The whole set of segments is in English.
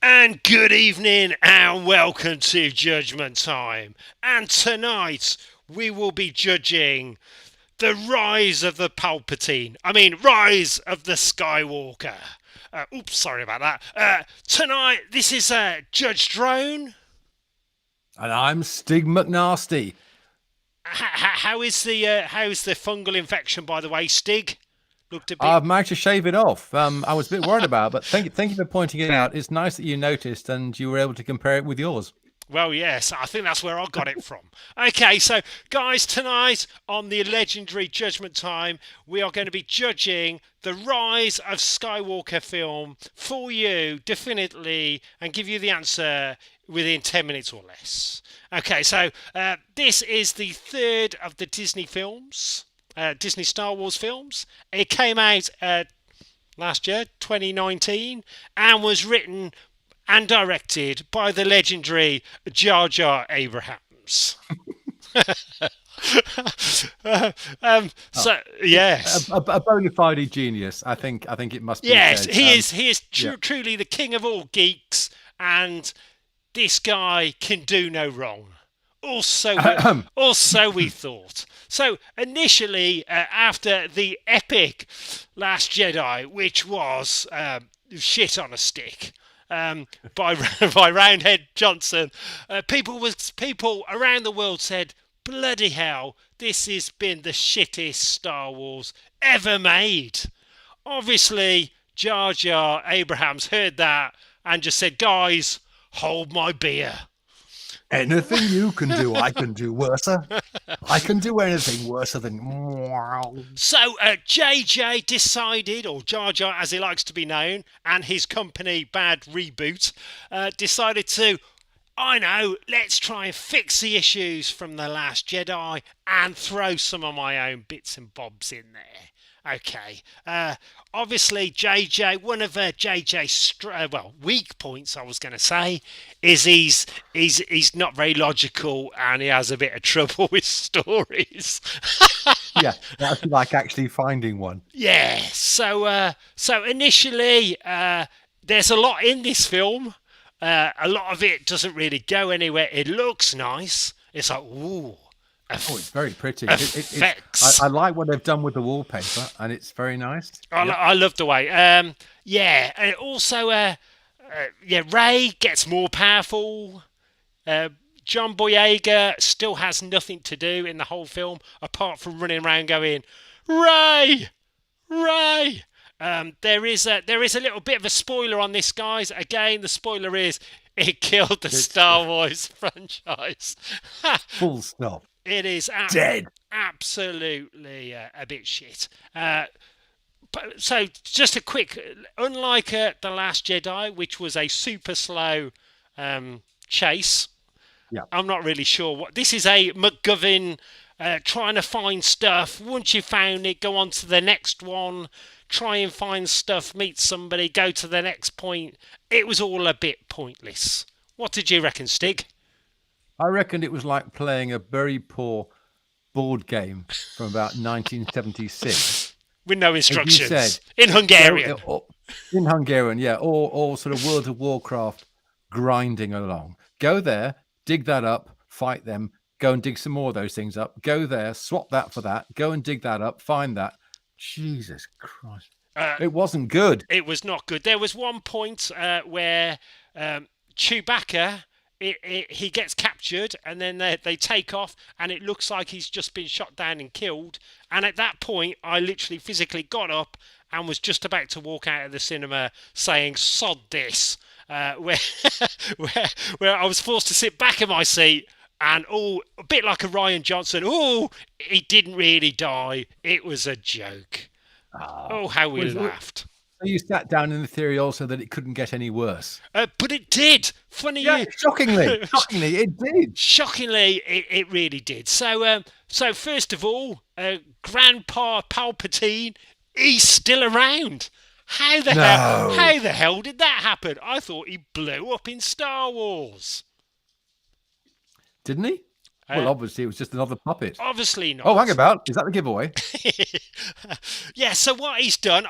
And good evening and welcome to Judgment Time. And tonight we will be judging the rise of the rise of the Skywalker. Oops, sorry about that. Tonight this is Judge Drone. And I'm Stig McNasty. How's the fungal infection, by the way, Stig? Looked a bit. I've managed to shave it off. I was a bit worried about it, but thank you for pointing it out. It's nice that you noticed and you were able to compare it with yours. Well, yes, I think that's where I got it from. Okay, so guys, tonight on the legendary Judgment Time, we are going to be judging the rise of Skywalker film for you, definitely, and give you the answer within 10 minutes or less. Okay, so this is the third of the Disney films, Disney Star Wars films. It came out last year, 2019, and was written and directed by the legendary Jar Jar Abrahams. Yes, a bona fide genius. I think it must be. Yes, said. he is truly the king of all geeks, and this guy can do no wrong. Also we thought. So initially, after the epic Last Jedi, which was shit on a stick, by Roundhead Johnson, people around the world said, "Bloody hell, this has been the shittest Star Wars ever made." Obviously, Jar Jar Abrahams heard that and just said, "Guys, hold my beer." Anything you can do, I can do worse. I can do anything worse than. So JJ decided, or Jar Jar as he likes to be known, and his company Bad Reboot, decided to, let's try and fix the issues from The Last Jedi and throw some of my own bits and bobs in there. Okay. Obviously, JJ, one of JJ's weak points, I was going to say, is he's not very logical and he has a bit of trouble with stories. Yeah, that's like actually finding one. Yeah. So initially, there's a lot in this film. A lot of it doesn't really go anywhere. It looks nice. It's like, ooh. It's very pretty. I like what they've done with the wallpaper, and it's very nice. I love the way. And also, Rey gets more powerful. John Boyega still has nothing to do in the whole film apart from running around going, "Rey, Rey." There is a little bit of a spoiler on this, guys. Again, the spoiler is it killed the Star Wars franchise. Full stop. It is dead. Absolutely a bit shit. So just a quick, unlike The Last Jedi, which was a super slow chase. Yeah. I'm not really sure what this is. A MacGuffin trying to find stuff. Once you've found it, go on to the next one. Try and find stuff. Meet somebody. Go to the next point. It was all a bit pointless. What did you reckon, Stig? I reckon it was like playing a very poor board game from about 1976. With no instructions. In Hungarian. In Hungarian, yeah. Or sort of World of Warcraft grinding along. Go there, dig that up, fight them, go and dig some more of those things up. Go there, swap that for that, go and dig that up, find that. Jesus Christ. It wasn't good. It was not good. There was one point where Chewbacca... He gets captured and then they take off and it looks like he's just been shot down and killed. And at that point, I literally physically got up and was just about to walk out of the cinema saying, "Sod this," where I was forced to sit back in my seat and, a bit like a Ryan Johnson, he didn't really die. It was a joke. How we laughed. You sat down in the theory also that it couldn't get any worse. But it did. Shockingly, it did. Shockingly, it really did. So first of all, Grandpa Palpatine, he's still around. How the hell did that happen? I thought he blew up in Star Wars. Didn't he? Well, obviously, it was just another puppet. Obviously not. Oh, hang about. Is that the giveaway? Yeah, so what he's done,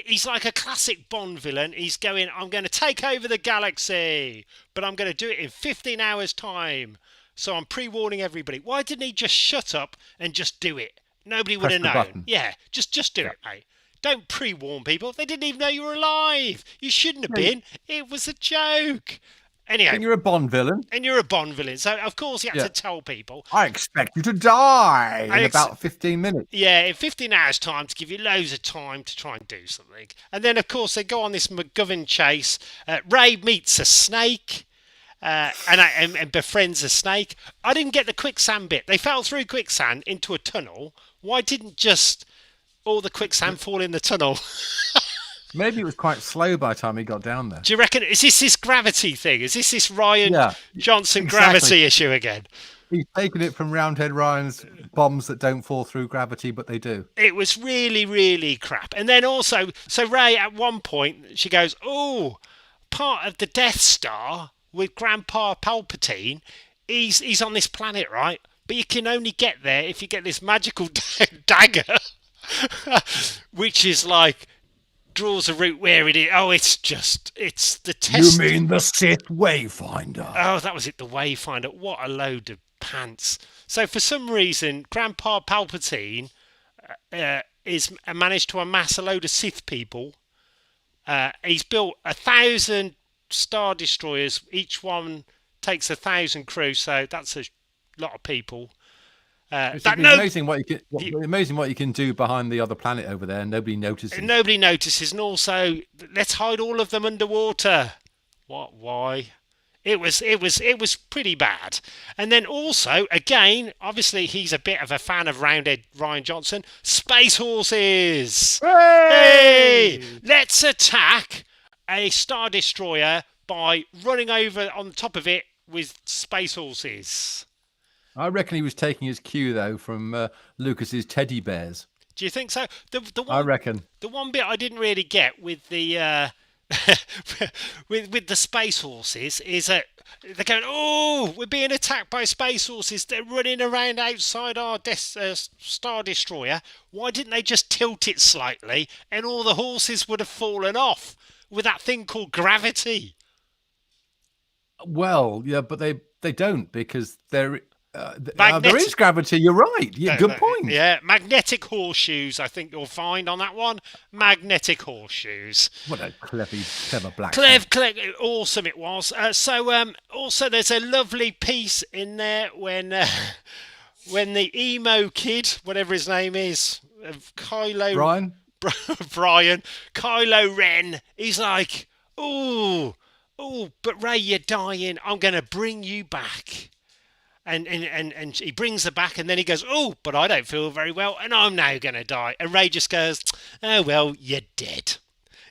he's like a classic Bond villain. He's going, I'm going to take over the galaxy, but I'm going to do it in 15 hours' time. So I'm pre-warning everybody. Why didn't he just shut up and just do it? Nobody would have known. Button. Yeah, just do it, mate. Don't pre-warn people. They didn't even know you were alive. You shouldn't have been. It was a joke. Anyhow, And you're a Bond villain. So, of course, you had to tell people. I expect you to die in about 15 minutes. Yeah, in 15 hours' time, to give you loads of time to try and do something. And then, of course, they go on this MacGuffin chase. Ray meets a snake and befriends a snake. I didn't get the quicksand bit. They fell through quicksand into a tunnel. Why didn't just all the quicksand fall in the tunnel? Maybe it was quite slow by the time he got down there. Do you reckon, is this gravity thing? Is this Ryan Johnson gravity issue again? He's taken it from Roundhead Ryan's bombs that don't fall through gravity, but they do. It was really, really crap. And then also, so Ray, at one point, she goes, oh, part of the Death Star with Grandpa Palpatine, he's on this planet, right? But you can only get there if you get this magical dagger, which is like, draws a route where it is. Oh, it's the test. You mean the Sith Wayfinder? Oh, that was it, the Wayfinder. What a load of pants. So for some reason, Grandpa Palpatine is managed to amass a load of Sith people. He's built 1,000 Star Destroyers. Each one takes 1,000 crew, so that's a lot of people. It's amazing what you can do behind the other planet over there, and nobody notices. Nobody notices, and also let's hide all of them underwater. What? Why? It was pretty bad. And then also, again, obviously he's a bit of a fan of Roundhead Ryan Johnson. Space horses. Hey! Let's attack a Star Destroyer by running over on top of it with space horses. I reckon he was taking his cue, though, from Lucas's teddy bears. Do you think so? I reckon. The one bit I didn't really get with the with the space horses is that they're going, oh, we're being attacked by space horses. They're running around outside our Star Destroyer. Why didn't they just tilt it slightly and all the horses would have fallen off with that thing called gravity? Well, yeah, but they don't, because there is gravity. You're right. Yeah, good point. Yeah, magnetic horseshoes, I think you'll find on that one. Magnetic horseshoes. What a clever black. Clever, awesome it was. Also, there's a lovely piece in there when the emo kid, whatever his name is, Kylo Brian, Kylo Ren, he's like, oh, but Ray, you're dying. I'm going to bring you back. And he brings her back, and then he goes, oh, but I don't feel very well, and I'm now going to die. And Ray just goes, oh, well, you're dead.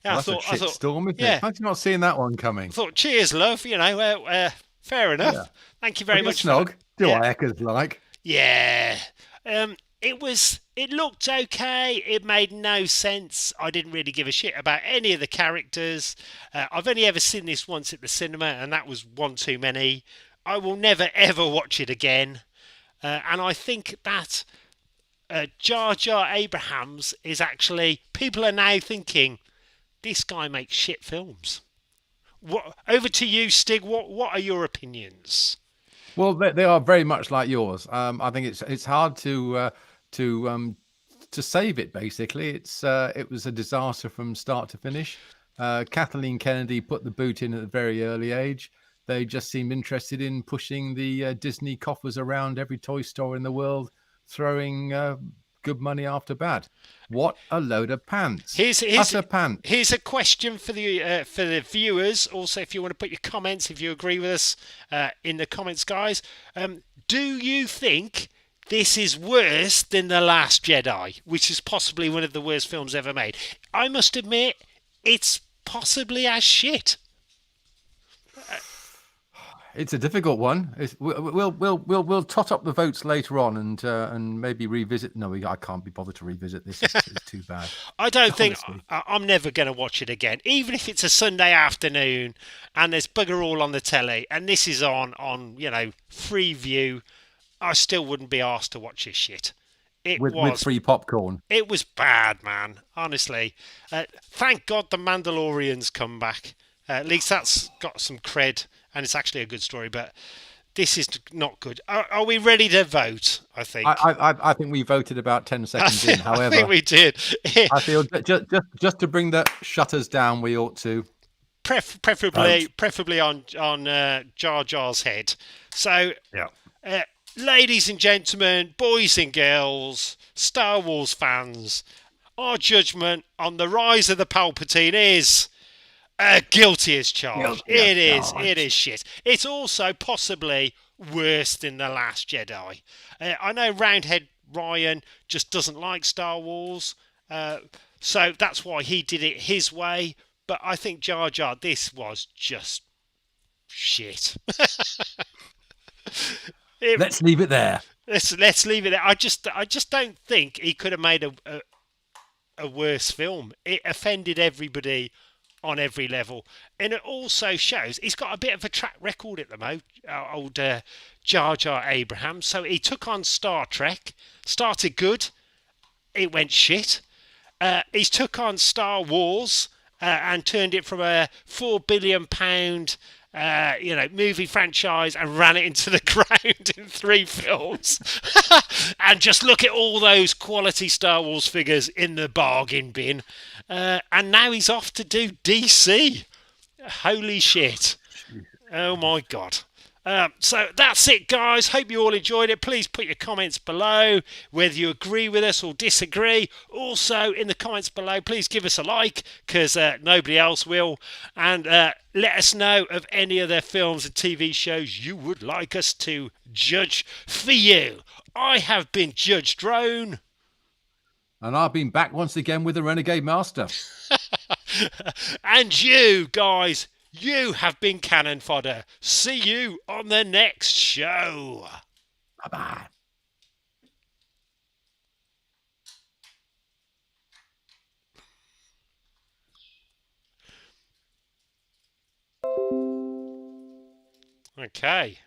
Well, that's a shit storm, isn't it? How did you not seeing that one coming? I thought, cheers, love. Fair enough. Yeah. Thank you very much. Snog. Do I Eckers like? Yeah. It looked okay. It made no sense. I didn't really give a shit about any of the characters. I've only ever seen this once at the cinema, and that was one too many. I will never, ever watch it again. And I think that Jar Jar Abrahams is actually... People are now thinking, this guy makes shit films. Over to you, Stig. What are your opinions? Well, they are very much like yours. I think it's hard to save it, basically. It was a disaster from start to finish. Kathleen Kennedy put the boot in at a very early age. They just seemed interested in pushing the Disney coffers around every toy store in the world, throwing good money after bad. What a load of pants! Here's a question for the viewers. Also, if you want to put your comments, if you agree with us, in the comments, guys. Do you think this is worse than The Last Jedi, which is possibly one of the worst films ever made? I must admit, it's possibly as shit. It's a difficult one. We'll tot up the votes later on and maybe revisit. No, I can't be bothered to revisit this. It's too bad. I don't think Honestly. I'm never going to watch it again, even if it's a Sunday afternoon and there's bugger all on the telly and this is on free view. I still wouldn't be asked to watch this shit. With free popcorn. It was bad, man. Honestly, thank God the Mandalorian's come back. At least that's got some cred, and it's actually a good story. But this is not good. Are we ready to vote? I think. I think we voted about 10 seconds in. However, I think we did. I feel just to bring the shutters down, we ought to. Preferably on Jar Jar's head. So, yeah. Ladies and gentlemen, boys and girls, Star Wars fans, our judgment on the rise of the Palpatine is guilty as charged. It is shit. It's also possibly worse than The Last Jedi. I know Roundhead Ryan just doesn't like Star Wars, so that's why he did it his way. But I think Jar Jar, this was just shit. Let's leave it there. Let's leave it there. I just don't think he could have made a worse film. It offended everybody on every level, and it also shows he's got a bit of a track record at the moment. Old Jar Jar Abrahams. So he took on Star Trek, started good, it went shit. He's took on Star Wars and turned it from a £4 billion movie franchise and ran it into the ground in 3 films. And just look at all those quality Star Wars figures in the bargain bin. And now he's off to do DC. Holy shit. Oh my God. So that's it, guys. Hope you all enjoyed it. Please put your comments below, whether you agree with us or disagree. Also, in the comments below, please give us a like, because nobody else will. And let us know of any other films and TV shows you would like us to judge for you. I have been Judge Drone. And I've been back once again with the Renegade Master. And you, guys, you have been cannon fodder. See you on the next show. Bye-bye. Okay.